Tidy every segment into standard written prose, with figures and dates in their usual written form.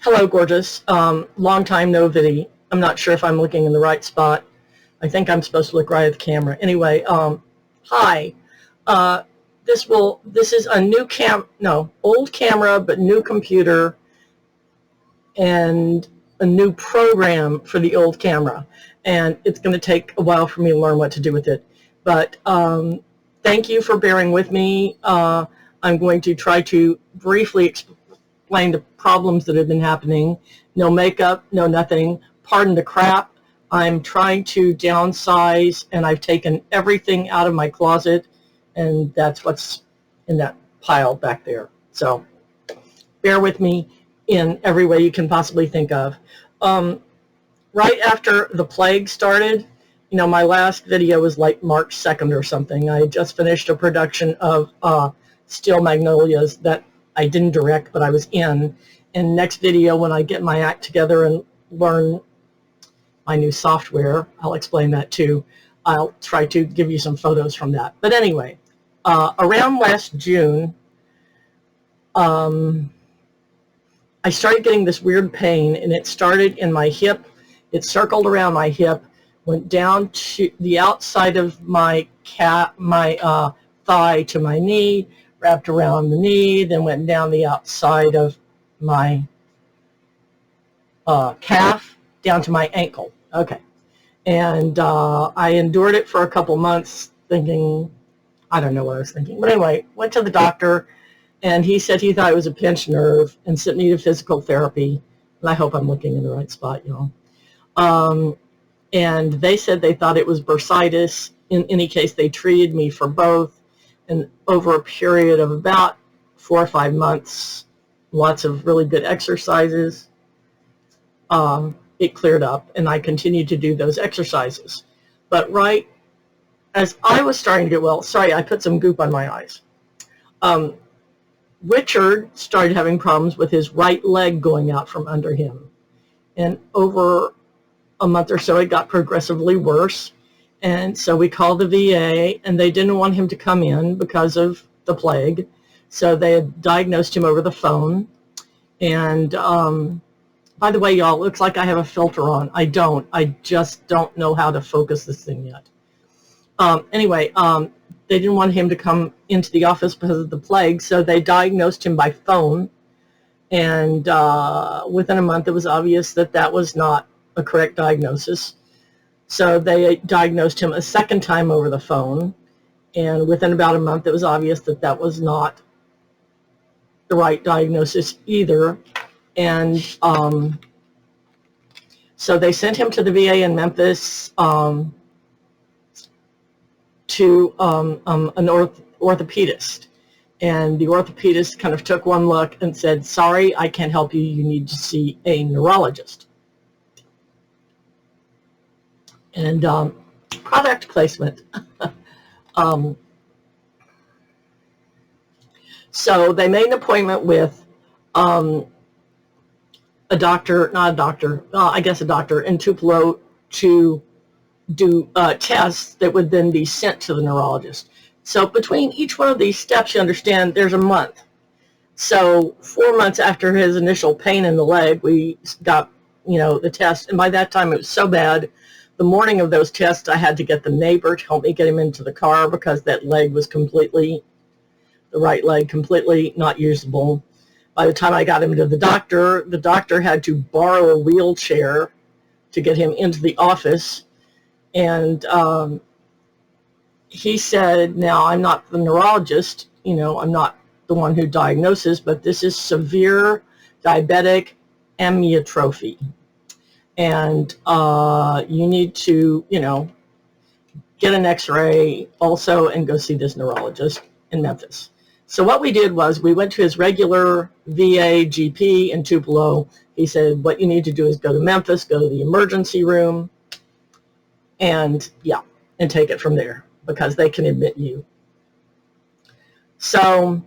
Hello, gorgeous. Long time no viddy. I'm not sure if I'm looking in the right spot. I think I'm supposed to look right at the camera. Anyway, hi. Uh, this is a new old camera, but new computer and a new program for the old camera. And it's going to take a while for me to learn what to do with it. But thank you for bearing with me. I'm going to try to briefly explain the problems that have been happening. No makeup, no nothing. Pardon the crap. I'm trying to downsize, and I've taken everything out of my closet, and that's what's in that pile back there. So bear with me in every way you can possibly think of. Right after the plague started, my last video was like March 2nd or something. I had just finished a production of Steel Magnolias that I didn't direct, but I was in. And next video, when I get my act together and learn my new software, I'll explain that too. I'll try to give you some photos from that. But anyway, around last June, I started getting this weird pain, and it started in my hip. It circled around my hip, went down to the outside of my thigh to my knee, wrapped around the knee, then went down the outside of my calf, down to my ankle. Okay. And I endured it for a couple months thinking, I don't know what I was thinking. But anyway, went to the doctor, and he said he thought it was a pinched nerve and sent me to physical therapy. And I hope I'm looking in the right spot, y'all. And they said they thought it was bursitis. In any case, they treated me for both. And over a period of about 4 or 5 months, lots of really good exercises, it cleared up, and I continued to do those exercises. But right as I was starting to get well, sorry, I put some goop on my eyes. Richard started having problems with his right leg going out from under him. And over a month or so, it got progressively worse. And so we called the VA, and they didn't want him to come in because of the plague. So they had diagnosed him over the phone. And by the way, y'all, it looks like I have a filter on. I don't. I just don't know how to focus this thing yet. Anyway, they didn't want him to come into the office because of the plague, so they diagnosed him by phone. And within a month, it was obvious that that was not a correct diagnosis. So they diagnosed him a second time over the phone, and within about a month, it was obvious that that was not the right diagnosis either. And so they sent him to the VA in Memphis to an orthopedist. And the orthopedist kind of took one look and said, sorry, I can't help you. You need to see a neurologist. And product placement. So they made an appointment with a doctor in Tupelo to do tests that would then be sent to the neurologist. So between each one of these steps, you understand, there's a month. So 4 months after his initial pain in the leg, we got, the test. And by that time, it was so bad. The morning of those tests, I had to get the neighbor to help me get him into the car because that leg was the right leg completely not usable. By the time I got him to the doctor had to borrow a wheelchair to get him into the office. And he said, now, I'm not the neurologist, I'm not the one who diagnoses, but this is severe diabetic amyotrophy. And you need to, get an x-ray also and go see this neurologist in Memphis. So what we did was we went to his regular VA GP in Tupelo. He said, what you need to do is go to Memphis, go to the emergency room, and take it from there because they can admit you. So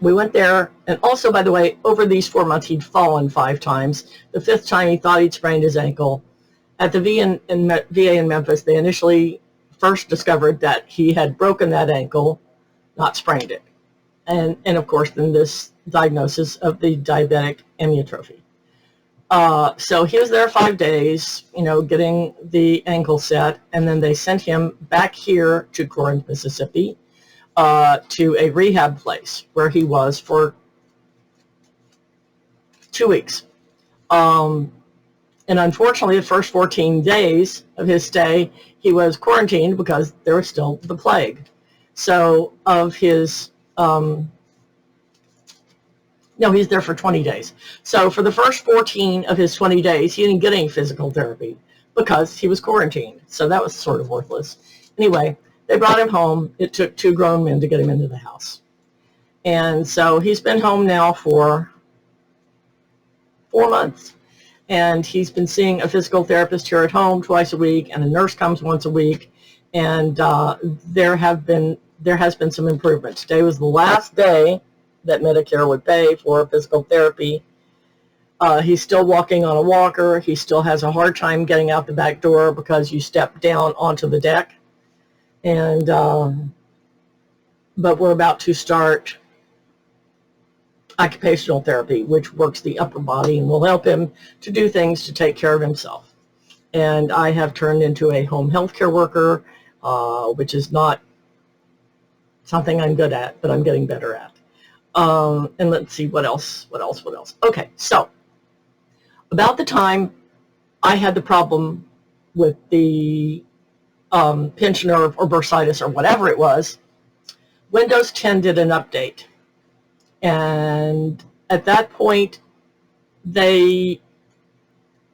we went there, and also, by the way, over these 4 months, he'd fallen 5 times. The 5th time, he thought he'd sprained his ankle. At the VA in Memphis, they initially first discovered that he had broken that ankle, not sprained it. and of course then this diagnosis of the diabetic amyotrophy. So he was there 5 days, getting the ankle set, and then they sent him back here to Corinth, Mississippi, to a rehab place where he was for 2 weeks. And unfortunately, the first 14 days of his stay, he was quarantined because there was still the plague. So of his no, he's there for 20 days. So for the first 14 of his 20 days, he didn't get any physical therapy because he was quarantined. So that was sort of worthless. Anyway, they brought him home. It took 2 grown men to get him into the house. And so he's been home now for 4 months. And he's been seeing a physical therapist here at home twice a week, and a nurse comes once a week. And there has been some improvement. Today was the last day that Medicare would pay for physical therapy. He's still walking on a walker. He still has a hard time getting out the back door because you step down onto the deck. And but we're about to start occupational therapy, which works the upper body and will help him to do things to take care of himself. And I have turned into a home health care worker, which is not something I'm good at, but I'm getting better at. And let's see, what else? Okay, so about the time I had the problem with the pinched nerve or bursitis or whatever it was, Windows 10 did an update. And at that point, they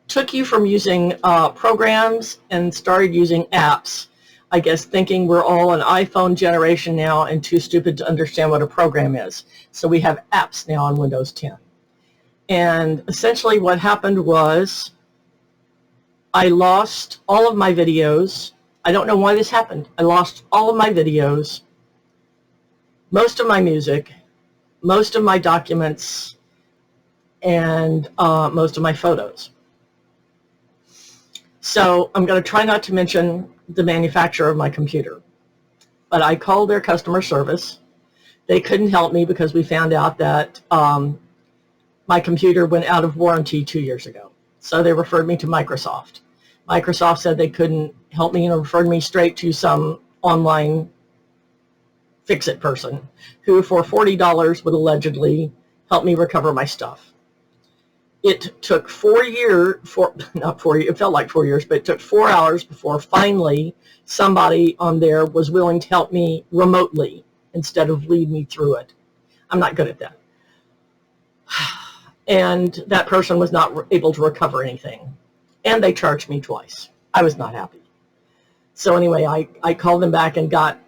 took you from using programs and started using apps, I guess thinking we're all an iPhone generation now and too stupid to understand what a program is. So we have apps now on Windows 10. And essentially what happened was I lost all of my videos. I don't know why this happened. I lost all of my videos, most of my music, most of my documents, and most of my photos. So I'm going to try not to mention the manufacturer of my computer. But I called their customer service. They couldn't help me because we found out that my computer went out of warranty 2 years ago. So they referred me to Microsoft. Microsoft said they couldn't help me and referred me straight to some online fix-it person who for $40 would allegedly help me recover my stuff. It took 4 years, not 4 years, it felt like 4 years, but it took 4 hours before finally somebody on there was willing to help me remotely instead of lead me through it. I'm not good at that. And that person was not able to recover anything. And they charged me twice. I was not happy. So anyway, I called them back and got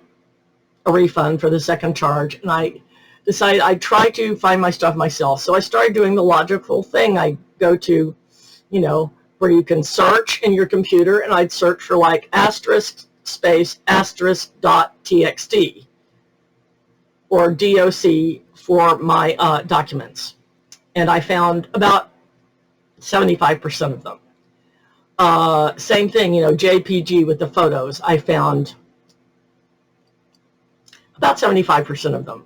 a refund for the second charge, and I decided I'd try to find my stuff myself. So I started doing the logical thing. I go to, where you can search in your computer, and I'd search for like asterisk space asterisk .txt or DOC for my documents. And I found about 75% of them. Same thing, JPG with the photos. I found about 75% of them.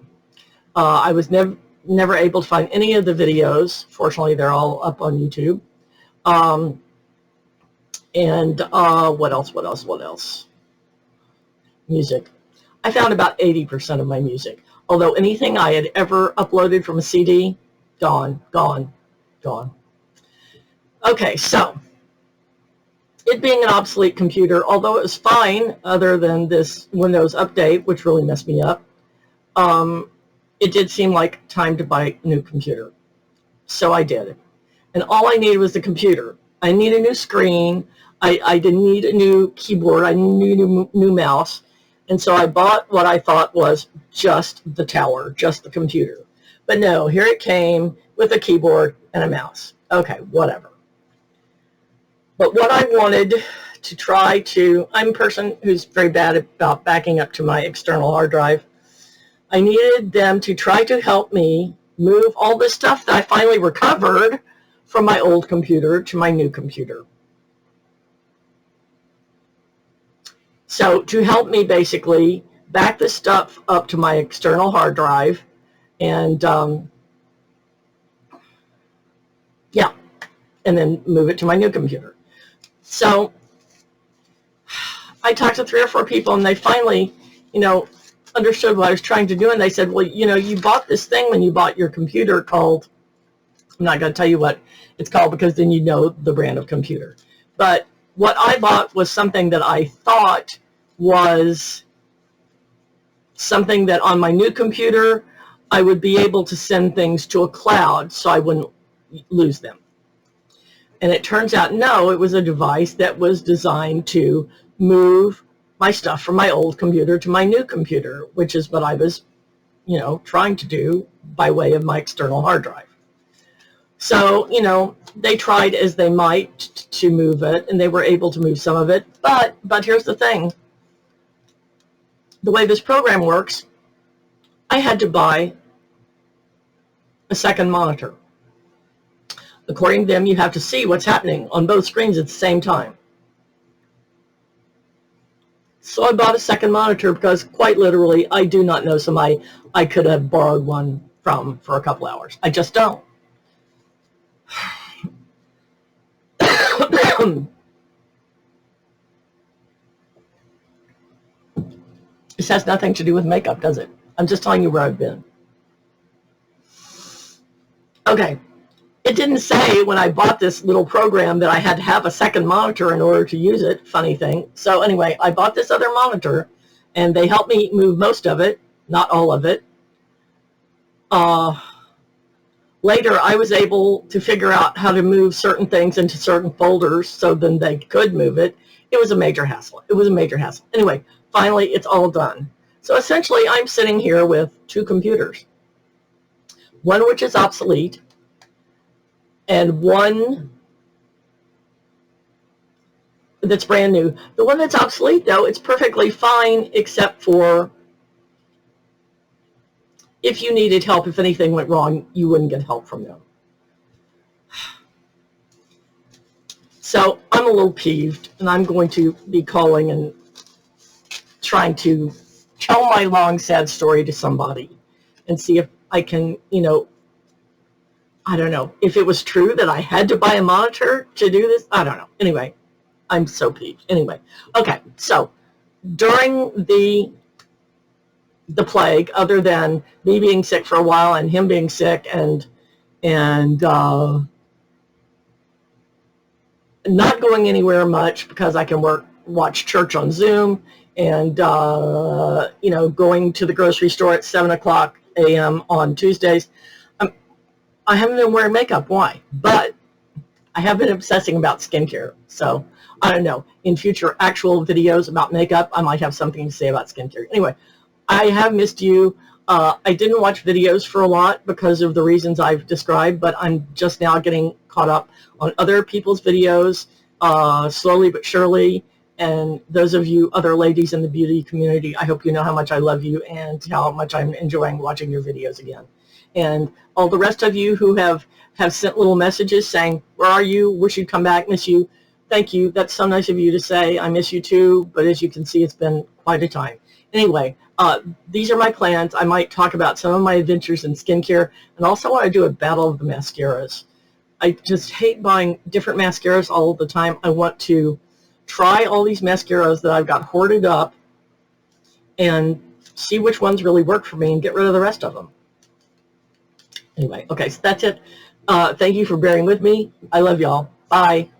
I was never able to find any of the videos. Fortunately, they're all up on YouTube. And what else? Music. I found about 80% of my music. Although anything I had ever uploaded from a CD, gone. Okay, so it being an obsolete computer, although it was fine other than this Windows update, which really messed me up, it did seem like time to buy a new computer. So I did. And all I needed was the computer. I need a new screen. I didn't need a new keyboard. I need a new mouse. And so I bought what I thought was just the tower, just the computer. But no, here it came with a keyboard and a mouse. Okay, whatever. But what I wanted to try to, I'm a person who's very bad about backing up to my external hard drive. I needed them to try to help me move all this stuff that I finally recovered from my old computer to my new computer. So to help me basically back this stuff up to my external hard drive, and yeah, and then move it to my new computer. So I talked to 3 or 4 people, and they finally, understood what I was trying to do, and they said, well, you bought this thing when you bought your computer called, I'm not going to tell you what it's called because then you know the brand of computer. But what I bought was something that I thought was something that on my new computer I would be able to send things to a cloud so I wouldn't lose them. And it turns out, no, it was a device that was designed to move my stuff from my old computer to my new computer, which is what I was, trying to do by way of my external hard drive. So, they tried as they might to move it, and they were able to move some of it. But here's the thing. The way this program works, I had to buy a second monitor. According to them, you have to see what's happening on both screens at the same time. So I bought a second monitor because, quite literally, I do not know somebody I could have borrowed one from for a couple hours. I just don't. This has nothing to do with makeup, does it? I'm just telling you where I've been. Okay. It didn't say when I bought this little program that I had to have a second monitor in order to use it. Funny thing. So anyway, I bought this other monitor, and they helped me move most of it, not all of it. Later, I was able to figure out how to move certain things into certain folders so then they could move it. It was a major hassle. It was a major hassle. Anyway, finally, it's all done. So essentially, I'm sitting here with 2 computers. One which is obsolete, and one that's brand new. The one that's obsolete, though, it's perfectly fine, except for if you needed help, if anything went wrong, you wouldn't get help from them. So I'm a little peeved, and I'm going to be calling and trying to tell my long, sad story to somebody and see if I can, I don't know, if it was true that I had to buy a monitor to do this. I don't know. Anyway, I'm so peeved. Anyway, okay, so during the plague, other than me being sick for a while and him being sick and not going anywhere much because I can watch church on Zoom and, going to the grocery store at 7 o'clock a.m. on Tuesdays, I haven't been wearing makeup. Why? But I have been obsessing about skincare. So I don't know. In future actual videos about makeup, I might have something to say about skincare. Anyway, I have missed you. I didn't watch videos for a lot because of the reasons I've described, but I'm just now getting caught up on other people's videos, slowly but surely. And those of you other ladies in the beauty community, I hope you know how much I love you and how much I'm enjoying watching your videos again. And all the rest of you who have sent little messages saying, where are you? Wish you'd come back, miss you. Thank you. That's so nice of you to say. I miss you too, but as you can see, it's been quite a time. Anyway, these are my plans. I might talk about some of my adventures in skincare, and also want to do a battle of the mascaras. I just hate buying different mascaras all the time. I want to try all these mascaras that I've got hoarded up and see which ones really work for me and get rid of the rest of them. Anyway, okay, so that's it. Thank you for bearing with me. I love y'all. Bye.